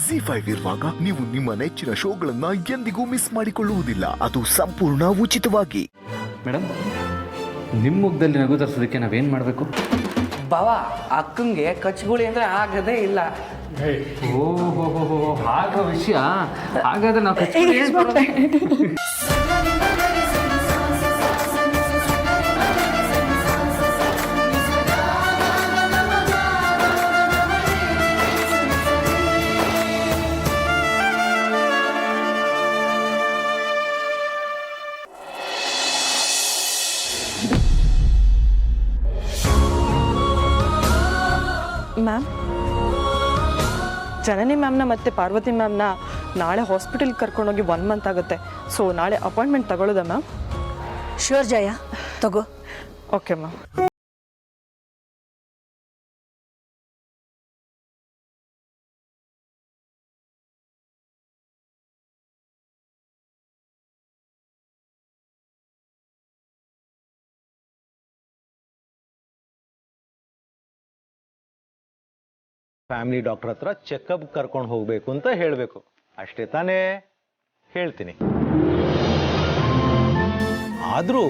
ZEE5 ಇರುವಾಗ ನೀವು ನಿಮ್ಮ ನೆಚ್ಚಿನ ಶೋಗಳನ್ನ ಎಂದಿಗೂ ಮಿಸ್ ಮಾಡಿಕೊಳ್ಳುವುದಿಲ್ಲ. ಅದು ಸಂಪೂರ್ಣ ಉಚಿತವಾಗಿ. ಮೇಡಮ್, ನಿಮ್ಮ ಮುಖದಲ್ಲಿ ನಗು ತರಿಸೋದಕ್ಕೆ ನಾವೇನು ಮಾಡಬೇಕು? ಬಾವ, ಅಕ್ಕಂಗೆ ಕಚ್ಗುಳಿ ಅಂದರೆ ಆಗದೇ ಇಲ್ಲ. ಓಹೋ, ಆಗೋ ವಿಷಯ. ಹಾಗಾದ್ರೆ ನಾವು ಮ್ಯಾಮ್, ಜನನಿ ಮ್ಯಾಮ್ನ ಮತ್ತು ಪಾರ್ವತಿ ಮ್ಯಾಮ್ನ ನಾಳೆ ಹಾಸ್ಪಿಟಲ್ಗೆ ಕರ್ಕೊಂಡೋಗಿ 1 ಮಂತ್ ಆಗುತ್ತೆ. ಸೊ ನಾಳೆ ಅಪಾಯಿಂಟ್ಮೆಂಟ್ ತಗೊಳ್ಳೋದಾ ಮ್ಯಾಮ್? ಶ್ಯೂರ್ ಜಯ, ತಗೋ. Okay ma'am. ಫ್ಯಾಮಿಲಿ ಡಾಕ್ಟರ್ ಹತ್ರ ಚೆಕಪ್ ಕರ್ಕೊಂಡು ಹೋಗ್ಬೇಕು ಅಂತ ಹೇಳಬೇಕು ಅಷ್ಟೇ ತಾನೇ? ಹೇಳ್ತೀನಿ. ಆದರೂ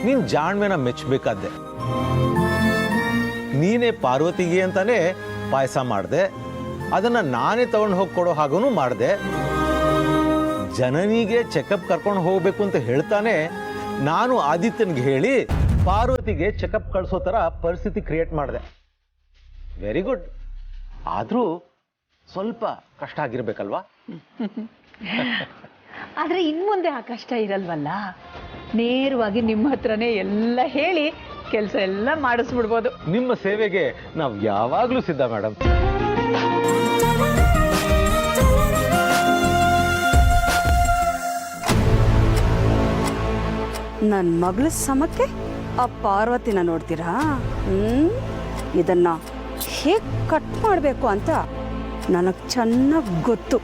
ನೀನು ಜಾಣ್ಮೆನ ಮೆಚ್ಚಬೇಕಾದ್ದೆ. ನೀನೇ ಪಾರ್ವತಿಗೆ ಅಂತಾನೆ ಪಾಯಸ ಮಾಡಿದೆ, ಅದನ್ನು ನಾನೇ ತಗೊಂಡು ಹೋಗಿ ಕೊಡೋ ಹಾಗೂ ಮಾಡಿದೆ. ಜನನಿಗೆ ಚೆಕಪ್ ಕರ್ಕೊಂಡು ಹೋಗ್ಬೇಕು ಅಂತ ಹೇಳ್ತಾನೆ ನಾನು ಆದಿತ್ಯನಿಗೆ ಹೇಳಿ ಪಾರ್ವತಿಗೆ ಚೆಕಪ್ ಕಳಿಸೋ ಥರ ಪರಿಸ್ಥಿತಿ ಕ್ರಿಯೇಟ್ ಮಾಡಿದೆ. Very good. ಆದರೂ ಸ್ವಲ್ಪ ಕಷ್ಟ ಆಗಿರ್ಬೇಕಲ್ವಾ? ಆದರೆ ಇನ್ಮುಂದೆ ಆ ಕಷ್ಟ ಇರಲ್ವಲ್ಲ. ನೇರವಾಗಿ ನಿಮ್ಮ ಹತ್ರನೇ ಎಲ್ಲ ಹೇಳಿ ಕೆಲಸ ಎಲ್ಲ ಮಾಡಿಸ್ಬಿಡ್ಬೋದು. ನಿಮ್ಮ ಸೇವೆಗೆ ನಾವು ಯಾವಾಗಲೂ ಸಿದ್ಧ ಮೇಡಮ್. ನನ್ನ ಮಗಳ ಸಮಕ್ಕೆ ಆ ಪಾರ್ವತಿನ ನೋಡ್ತೀರಾ? ಇದನ್ನ ಹೇಗೆ ಕಟ್ ಮಾಡಬೇಕು ಅಂತ ನನಗೆ ಚೆನ್ನಾಗಿ ಗೊತ್ತು.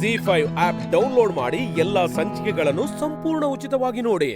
ZEE5 ಆಪ್ ಡೌನ್ಲೋಡ್ ಮಾಡಿ ಎಲ್ಲಾ ಸಂಚಿಕೆಗಳನ್ನು ಸಂಪೂರ್ಣ ಉಚಿತವಾಗಿ ನೋಡಿ.